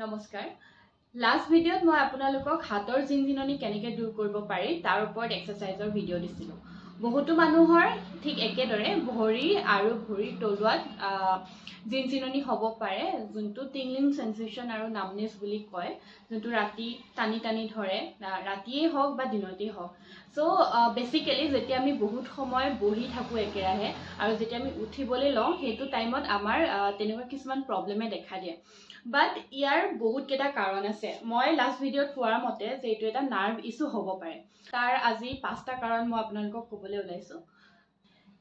নমস্কাৰ লাষ্ট ভিডিঅ'ত মই আপোনালোকক হাতৰ জিনজিননি কেনেকৈ দূৰ কৰিব পাৰি তাৰ ওপৰত এক্সাৰসাইজৰ ভিডিঅ' দিছিলোঁ বহুতো মানুহৰ ঠিক একেদৰে ভৰি আৰু ভৰিৰ তলুৱাত জিনজিননি হ'ব পাৰে যোনটো টিংলিং সেন্সেশন আৰু নামনেছ বুলি কয় যোনটো ৰাতি টানি টানি ধৰে ৰাতিয়ে হওক বা দিনতেই হওক সো বেসিক্যালি যেতিয়া আমি বহুত সময় বহি থাকো একেৰাহে আৰু যেতিয়া আমি উঠিবলৈ লওঁ সেইটো টাইমত আমাৰ তেনেকুৱা কিছুমান প্ৰবলেমে দেখা দিয়ে বাট ইয়াৰ বহুত কেইটা কাৰণ আছে মই লাষ্ট ভিডিঅ'ত কোৱাৰ মতে যে এইটো এটা নাৰ্ভ ইস্যু হ'ব পাৰে তাৰ আজি 5টা কাৰণ মই আপোনালোকক ক'বলৈ ওলাইছো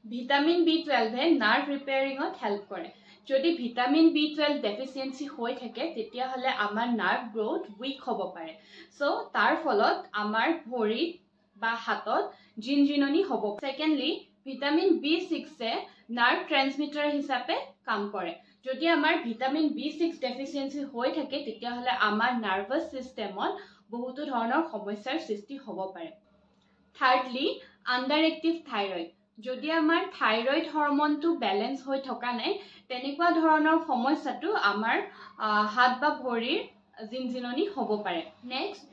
ভিটামিন B12 এ নাৰ্ভ ৰিপেয়াৰিঙত হেল্প কৰে যদি ভিটামিন B12 ডেফিচিয়েন্সি হৈ থাকে তেতিয়া হলে আমাৰ নাৰ্ভ গ্ৰোথ উইক হ'ব পাৰে সো তাৰ ফলত আমাৰ ভৰিত বা হাতত জিনজিননি হ'ব সেকেন্ডলি ভিটামিন B6 এ নাৰ্ভ ট্ৰান্সমিটাৰ হিচাপে কাম কৰে যদি আমাৰ ভিটামিন B6 ডেফিচিয়েন্সি হৈ থাকে তেতিয়া হলে আমাৰ নাৰ্ভাস সিস্টেমত বহুতো ধৰণৰ সমস্যাৰ সৃষ্টি হ'ব পাৰে থাৰ্ডলি আন্ডাৰ এক্টিভ থাইৰয়েড যদি আমাৰ থাইৰয়েড হৰমনটো ব্যালেন্স হৈ থকা নাই তেনেকুৱা ধৰণৰ সমস্যাটো আমাৰ হাত বা ভৰিৰ জিনজিননি হ'ব পাৰে নেক্সট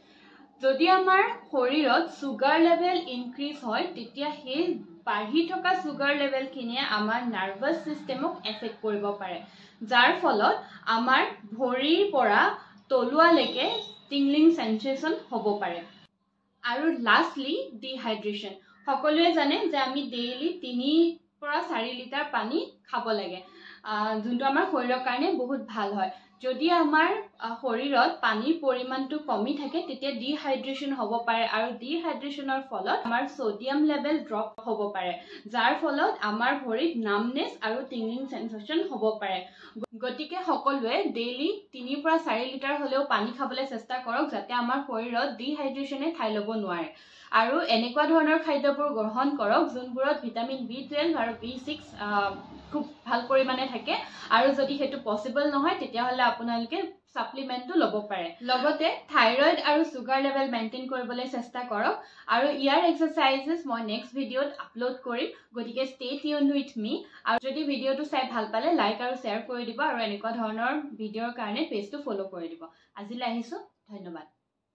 যদি আমাৰ শৰীৰত সুগাৰ লেভেল ইনক্ৰিজ হয় তেতিয়া সেই বাঢ়ি থকা সুগাৰ লেভেল কিনে আমাৰ নাৰ্ভাস সিস্টেমক এফেক্ট কৰিব পাৰে যাৰ ফলত আমাৰ ভৰিৰ পৰা তলুৱালৈকে টিংলিং সেন্সেশন হ'ব পাৰে আৰু লাষ্টলি ডিহাইড্ৰেশন সকলোৱে জানে যে আমি ডেইলি 3 পৰা 4 লিটাৰ পানী খাব লাগে যোনটো আমাৰ শৰীৰৰ কাৰণে বহুত ভাল হয় যদি আমাৰ শৰীৰত পানীৰ পৰিমাণটো কমি থাকে তেতিয়া ডিহাইড্ৰেশন হ'ব পাৰে আৰু ডিহাইড্ৰেশনৰ ফলত আমাৰ সোডিয়াম লেভেল ড্ৰপ হ'ব পাৰে যাৰ ফলত আমাৰ ভৰিত নামনেছ আৰু টিংলিং সেন্সেশন হ'ব পাৰে গতিকে সকলোৱে ডেইলি 3 পৰা 4 লিটাৰ হলেও পানী খাবলৈ চেষ্টা কৰক যাতে আমাৰ শৰীৰত ডিহাইড্ৰেশনে ঠাই ল'ব নোৱাৰে আৰু এনেকুৱা ধৰণৰ খাদ্যবোৰ গ্ৰহণ কৰক যোনবোৰত ভিটামিন B12 আৰু B6 খুব ভাল পৰিমাণে থাকে আৰু যদি হেতু পসিবল নহয় তেতিয়া হলে আপোনালোকে সাপ্লিমেন্টটো ল'ব পাৰে লগতে থাইৰয়েড আৰু সুগাৰ লেভেল মেইনটেইন কৰিবলৈ চেষ্টা কৰক আৰু ইয়াৰ এক্সাৰসাইজেস মই নেক্সট ভিডিঅ'ত আপলোড কৰিম গতিকে ষ্টে টিউনড উইথ মি আৰু যদি ভিডিঅ'টো চাই ভাল পালে লাইক আৰু শ্বেয়াৰ কৰি দিব আৰু এনেকুৱা ধৰণৰ ভিডিঅ'ৰ কাৰণে পেজটো ফলো কৰি দিব আজিলৈ আহিছো ধন্যবাদ